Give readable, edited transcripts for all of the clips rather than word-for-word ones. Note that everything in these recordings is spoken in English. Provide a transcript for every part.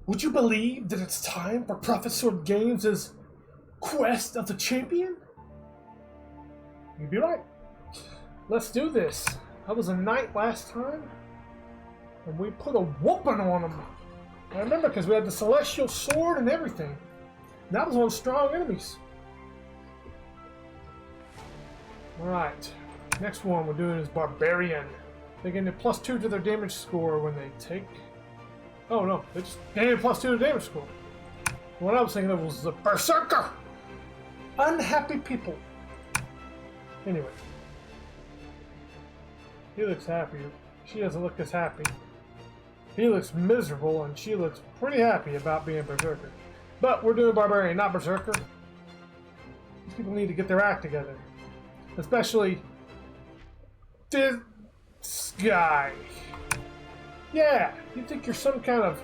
Would you believe that it's time for Prophet Sword Games' Quest of the Champion? You'd be right. Let's do this. I was a knight last time, and we put a whooping on them. I remember because we had the celestial sword and everything. That was one strong enemies. Alright, next one we're doing is Barbarian. They gain a +2 to their damage score when they take... Oh no, they just gain a +2 to damage score. What I was thinking of was the Berserker! Unhappy people. Anyway. He looks happier. She doesn't look as happy. He looks miserable and she looks pretty happy about being Berserker. But we're doing Barbarian, not Berserker. These people need to get their act together. Especially this guy. Yeah, you think you're some kind of...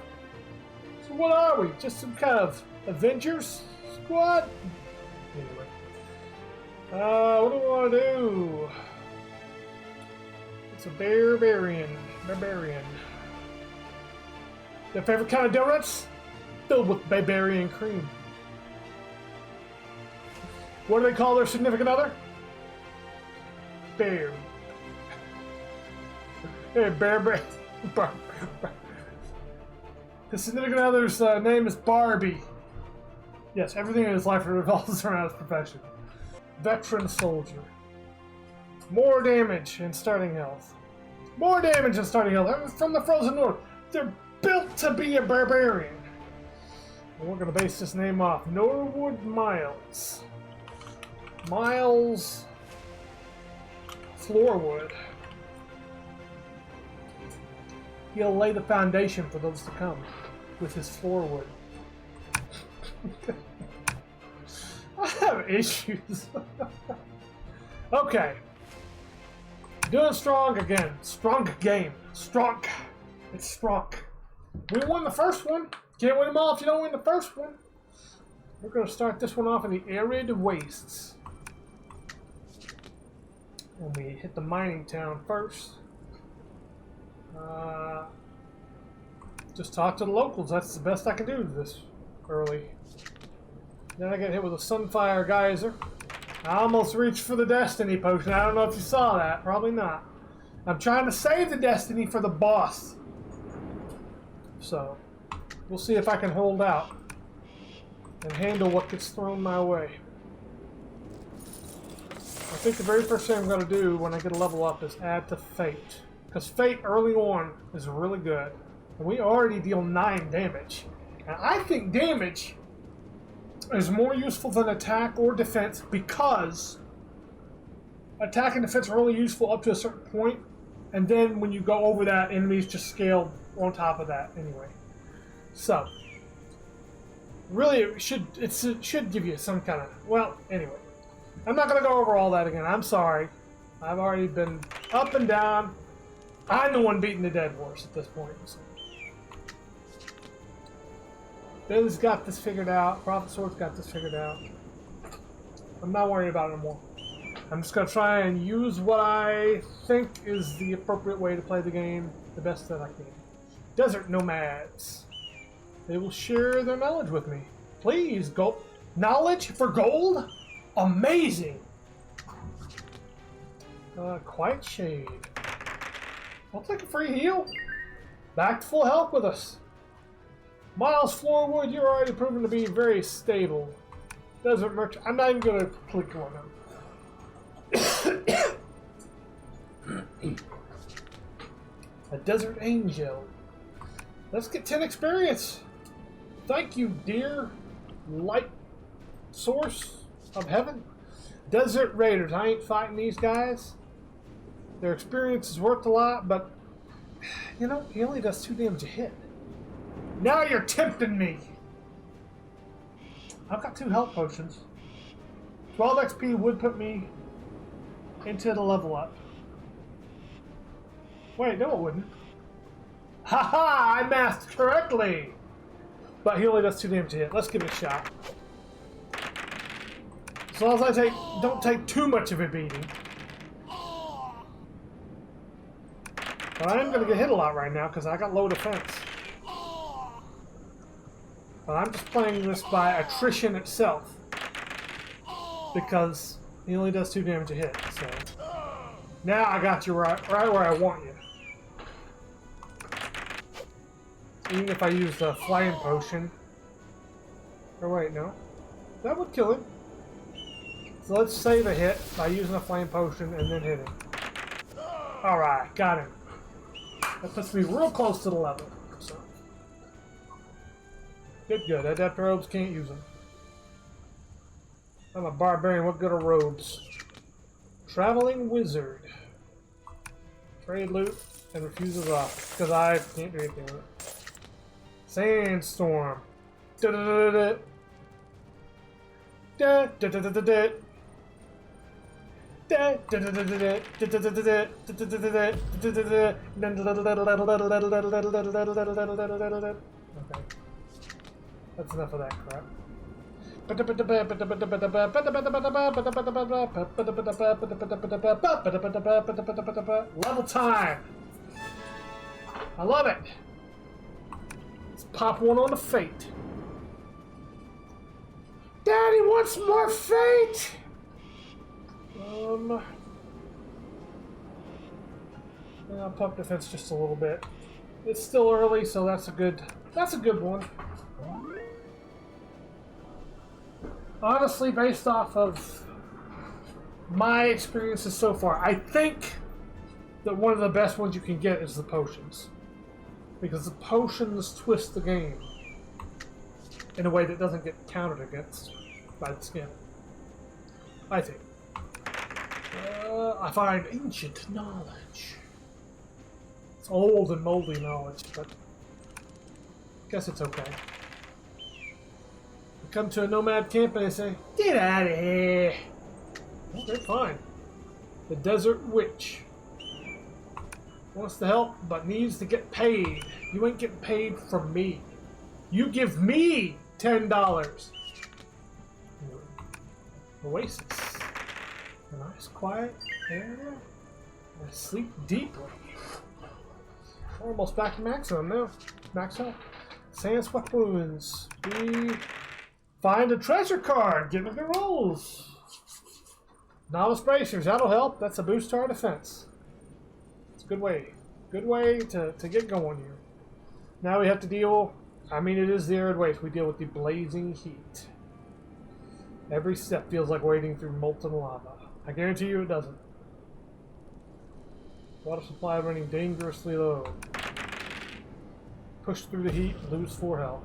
So what are we? Just some kind of Avengers squad? Anyway. What do we want to do? It's a barbarian. Barbarian. Their favorite kind of donuts? Filled with barbarian cream. What do they call their significant other? Bear. Hey, bear. His significant other's name is Barbie. Yes, everything in his life revolves around his profession. Veteran soldier. More damage and starting health. More damage and starting health. From the frozen north. They're built to be a barbarian. And we're going to base this name off Norwood Miles. Miles Floorwood. He'll lay the foundation for those to come with his Floorwood. I have issues. Okay. Doing strong again. Strong game. Strong. It's strong. We won the first one. Can't win them all if you don't win the first one. We're going to start this one off in the arid wastes. And we hit the mining town first. Just talk to the locals. That's the best I can do this early. Then I get hit with a Sunfire Geyser. I almost reached for the Destiny potion. I don't know if you saw that. Probably not. I'm trying to save the Destiny for the boss. So, we'll see if I can hold out and handle what gets thrown my way. I think the very first thing I'm going to do when I get a level up is add to Fate. Because Fate early on is really good. And we already deal 9 damage. And I think damage is more useful than attack or defense because attack and defense are only useful up to a certain point, and then when you go over that, enemies just scale on top of that anyway. So really it should give you some kind of, well, anyway. I'm not going to go over all that again. I'm sorry. I've already been up and down. I'm the one beating the dead horse at this point. So. Billy's got this figured out. Prophet Sword's got this figured out. I'm not worried about it anymore. I'm just going to try and use what I think is the appropriate way to play the game the best that I can. Desert Nomads. They will share their knowledge with me. Please, go. Knowledge for gold? Amazing! Quiet Shade. I'll take a free heal. Back to full health with us. Miles Floorwood, you're already proven to be very stable. Desert Merchant. I'm not even going to click on him. A Desert Angel. Let's get 10 experience. Thank you, dear light source of heaven. Desert Raiders. I ain't fighting these guys. Their experience is worth a lot, but you know, he only does 2 damage a hit. Now you're tempting me. I've got 2 health potions. 12 XP would put me into the level up. Wait, no it wouldn't. Haha, I mathed correctly. But he only does 2 damage a hit. Let's give it a shot. As long as I don't take too much of a beating. But I am going to get hit a lot right now because I got low defense. But I'm just playing this by attrition itself. Because he only does 2 damage a hit, so... Now I got you right where I want you. Even if I use the flame potion... Or wait, no. That would kill him. So let's save a hit by using a flame potion and then hit him. Alright, got him. That puts me real close to the level. So. Good. Adept robes, can't use them. I'm a barbarian, what good are robes? Traveling wizard. Trade loot and refuses off. Because I can't do anything with it. Sandstorm. Da-da-da-da-da. Da-da-da-da-da-da. Okay. That's enough of that crap. Level time! I love it! Let's pop one on the fate. Daddy wants more fate! I'll pump defense just a little bit. It's still early, so that's a good one. Honestly, based off of my experiences so far, I think that one of the best ones you can get is the potions. Because the potions twist the game in a way that doesn't get countered against by the skin. I think. I find ancient knowledge. It's old and moldy knowledge, but I guess it's okay. You come to a nomad camp and they say, "Get out of here." Well, they're fine. The Desert Witch wants to help, but needs to get paid. You ain't getting paid from me. You give me $10. Oasis. A nice quiet area. I sleep deeply. We're almost back to maximum now. Max health. Sandswept ruins. We find a treasure card. Get me the rolls. Novice bracers. That'll help. That's a boost to our defense. It's a good way. Good way to get going here. Now we have to deal. I mean, it is the arid waste. We deal with the blazing heat. Every step feels like wading through molten lava. I guarantee you it doesn't. Water supply running dangerously low. Push through the heat, lose 4 health.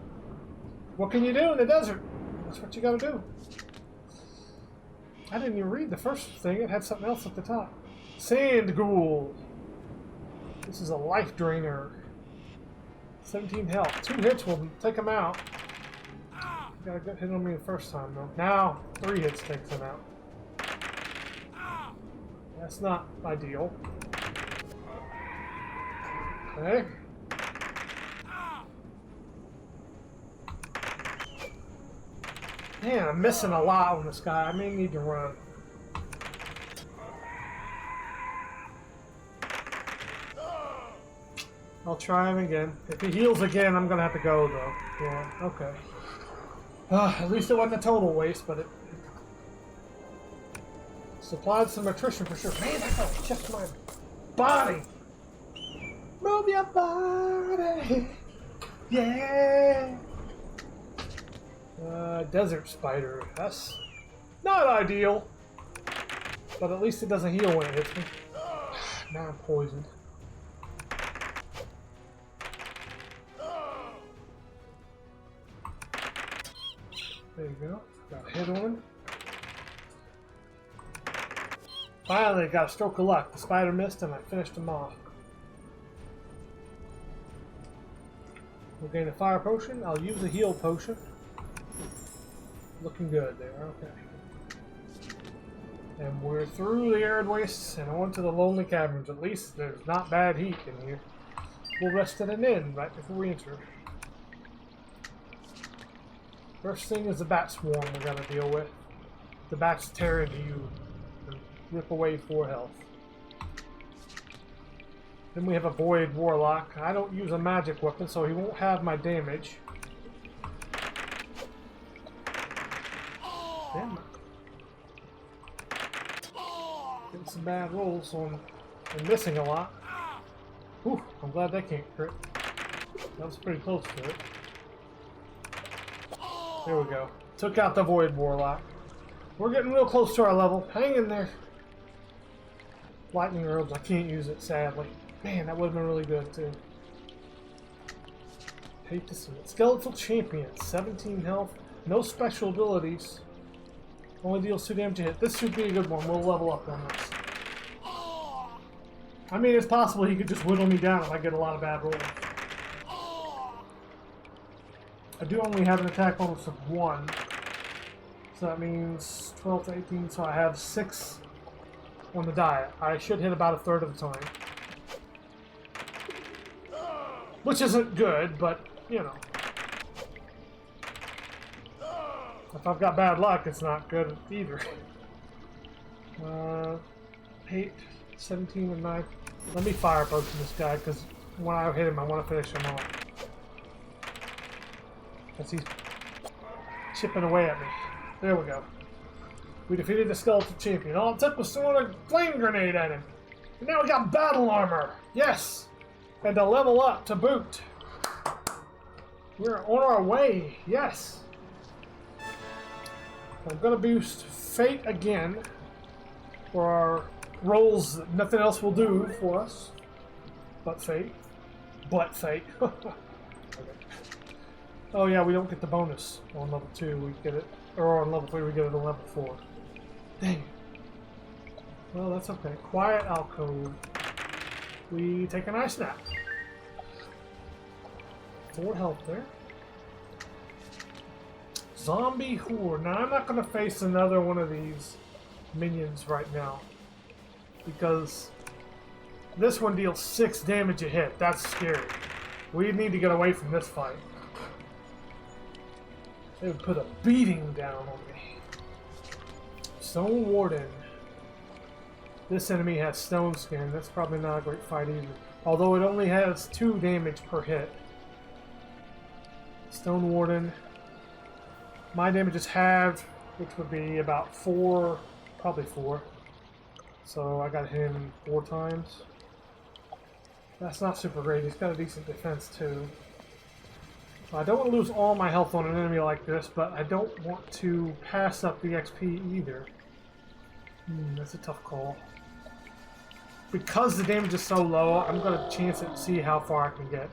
What can you do in the desert? That's what you gotta do. I didn't even read the first thing. It had something else at the top. Sand ghoul. This is a life drainer. 17 health. 2 hits will take him out. Got a good hit on me the first time though. Now 3 hits takes him out. That's not ideal. Okay. Man, I'm missing a lot on this guy. I may need to run. I'll try him again. If he heals again, I'm gonna have to go though. Yeah, okay. At least it wasn't a total waste, but it supplied some attrition for sure. Man, that felt just my body. Move your body. Yeah. Desert spider. That's not ideal. But at least it doesn't heal when it hits me. Now I'm poisoned. There you go. Got a hit on him. Finally, got a stroke of luck. The spider missed and I finished him off. We'll gain a fire potion. I'll use a heal potion. Looking good there, okay. And we're through the arid wastes and on to the lonely caverns. At least there's not bad heat in here. We'll rest at an inn right before we enter. First thing is the bat swarm we gotta deal with. The bats tear into you and rip away 4 health. Then we have a void warlock. I don't use a magic weapon, so he won't have my damage. Damn it. Getting some bad rolls on and missing a lot. Whew, I'm glad that can't crit. That was pretty close to it. There we go. Took out the Void Warlock. We're getting real close to our level. Hang in there. Lightning robes, I can't use it, sadly. Man, that would have been really good, too. Hate to see it. Skeletal Champion, 17 health, no special abilities. Only deals 2 damage a hit. This should be a good one. We'll level up on this. I mean, it's possible he could just whittle me down if I get a lot of bad rolls. I do only have an attack bonus of 1. So that means 12 to 18, so I have 6 on the die. I should hit about a third of the time. Which isn't good, but, you know. If I've got bad luck, it's not good either. 8, 17, and 9. Let me fire potion this guy, because when I hit him, I want to finish him off. As he's chipping away at me. There we go. We defeated the Skeletal Champion. All it took was throwing a flame grenade at him. And now we got battle armor. Yes! And to level up to boot. We're on our way. Yes! I'm going to boost Fate again for our rolls that nothing else will do for us. But Fate. But Fate. Okay. Oh yeah, we don't get the bonus on level 2. We get it, or on level 3 we get it on level 4. Dang it. Well, that's okay. Quiet alcove. We take a nice nap. 4 health there. Zombie Horde. Now, I'm not going to face another one of these minions right now. Because this one deals 6 damage a hit. That's scary. We need to get away from this fight. They would put a beating down on me. Stone Warden. This enemy has Stone Skin. That's probably not a great fight either. Although it only has 2 damage per hit. Stone Warden. My damage is halved, which would be about 4, probably 4. So I got him 4 times. That's not super great. He's got a decent defense too. I don't want to lose all my health on an enemy like this, but I don't want to pass up the XP either. That's a tough call. Because the damage is so low, I'm going to chance it and see how far I can get.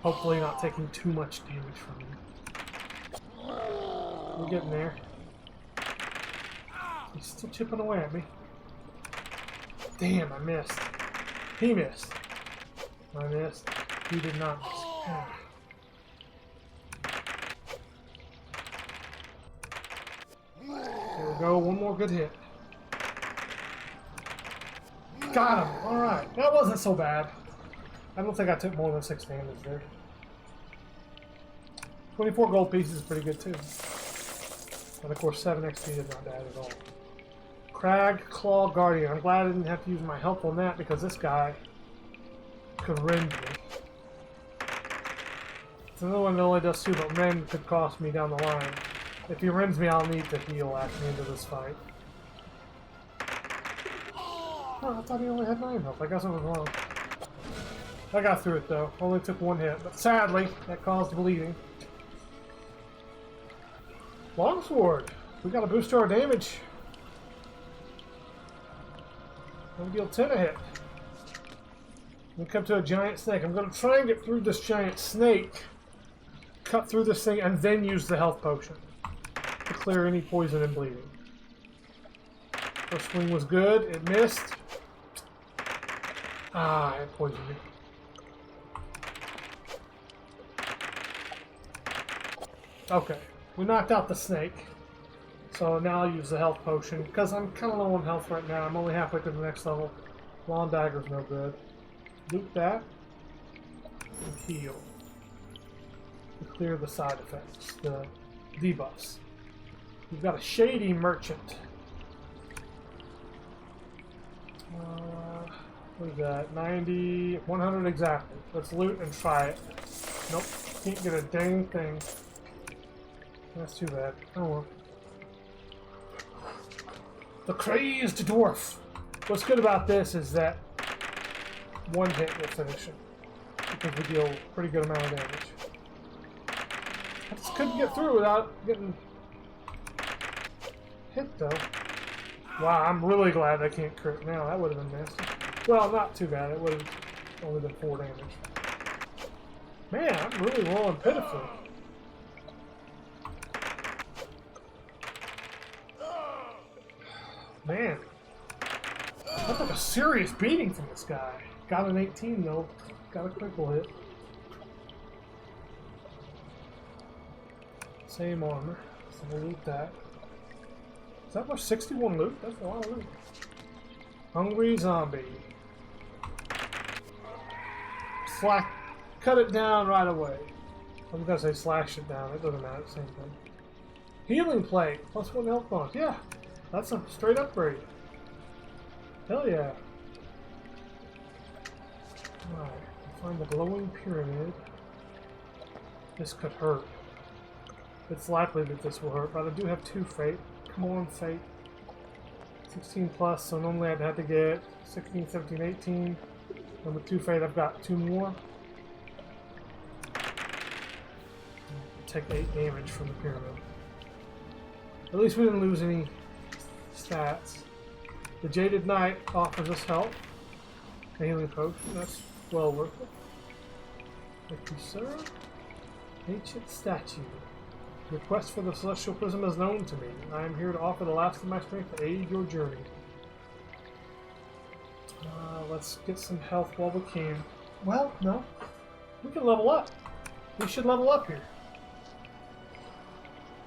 Hopefully not taking too much damage from him. We're getting there. He's still chipping away at me. Damn, I missed. He missed. I missed. He did not miss. There we go, one more good hit. Got him! Alright, that wasn't so bad. I don't think I took more than 6 damage there. 24 gold pieces is pretty good too. And of course 7 XP is not bad at all. Crag Claw Guardian. I'm glad I didn't have to use my health on that because this guy could rend me. It's another one that only does 2, but rend could cost me down the line. If he rends me, I'll need to heal at the end of this fight. Oh, I thought he only had 9 health. I guess I was wrong. I got through it though. Only took 1 hit, but sadly, that caused bleeding. Longsword. We gotta boost our damage. We deal 10 a hit. We come to a giant snake. I'm gonna try and get through this giant snake. Cut through this thing and then use the health potion to clear any poison and bleeding. First swing was good. It missed. Ah, it poisoned me. Okay, we knocked out the snake. So now I'll use the health potion, because I'm kind of low on health right now. I'm only halfway to the next level. Long Dagger's no good. Loot that. And heal. To clear the side effects, the debuffs. We've got a Shady Merchant. What is that? 90, 100 exactly. Let's loot and try it. Nope, can't get a dang thing. That's too bad. Oh well. The crazed dwarf. What's good about this is that one hit will finish him, because we deal a pretty good amount of damage. I just couldn't get through without getting hit, though. Wow, I'm really glad I can't crit now. That would have been nasty. Well, not too bad. It would have only been 4 damage. Man, I'm really rolling pitifully. Man. That took a serious beating from this guy. Got an 18, though. Got a critical hit. Same armor. So we'll loot that. Is that much 61 loot? That's a lot of loot. Hungry zombie. Slack. Cut it down right away. I was gonna say slash it down. It doesn't matter. Same thing. Healing plate. +1 health bonus. Yeah. That's a straight upgrade. Hell yeah. Alright. Find the glowing pyramid. This could hurt. It's likely that this will hurt, but I do have 2 fate. Come on, fate. 16 plus, so normally I'd have to get 16, 17, 18. And with 2 fate, I've got 2 more. Take 8 damage from the pyramid. At least we didn't lose any stats. The Jaded Knight offers us help. A healing potion, that's well worth it. Thank you, sir. Ancient statue. Your quest for the Celestial Prism is known to me. I am here to offer the last of my strength to aid your journey. Let's get some health while we can. Well, no. We can level up. We should level up here.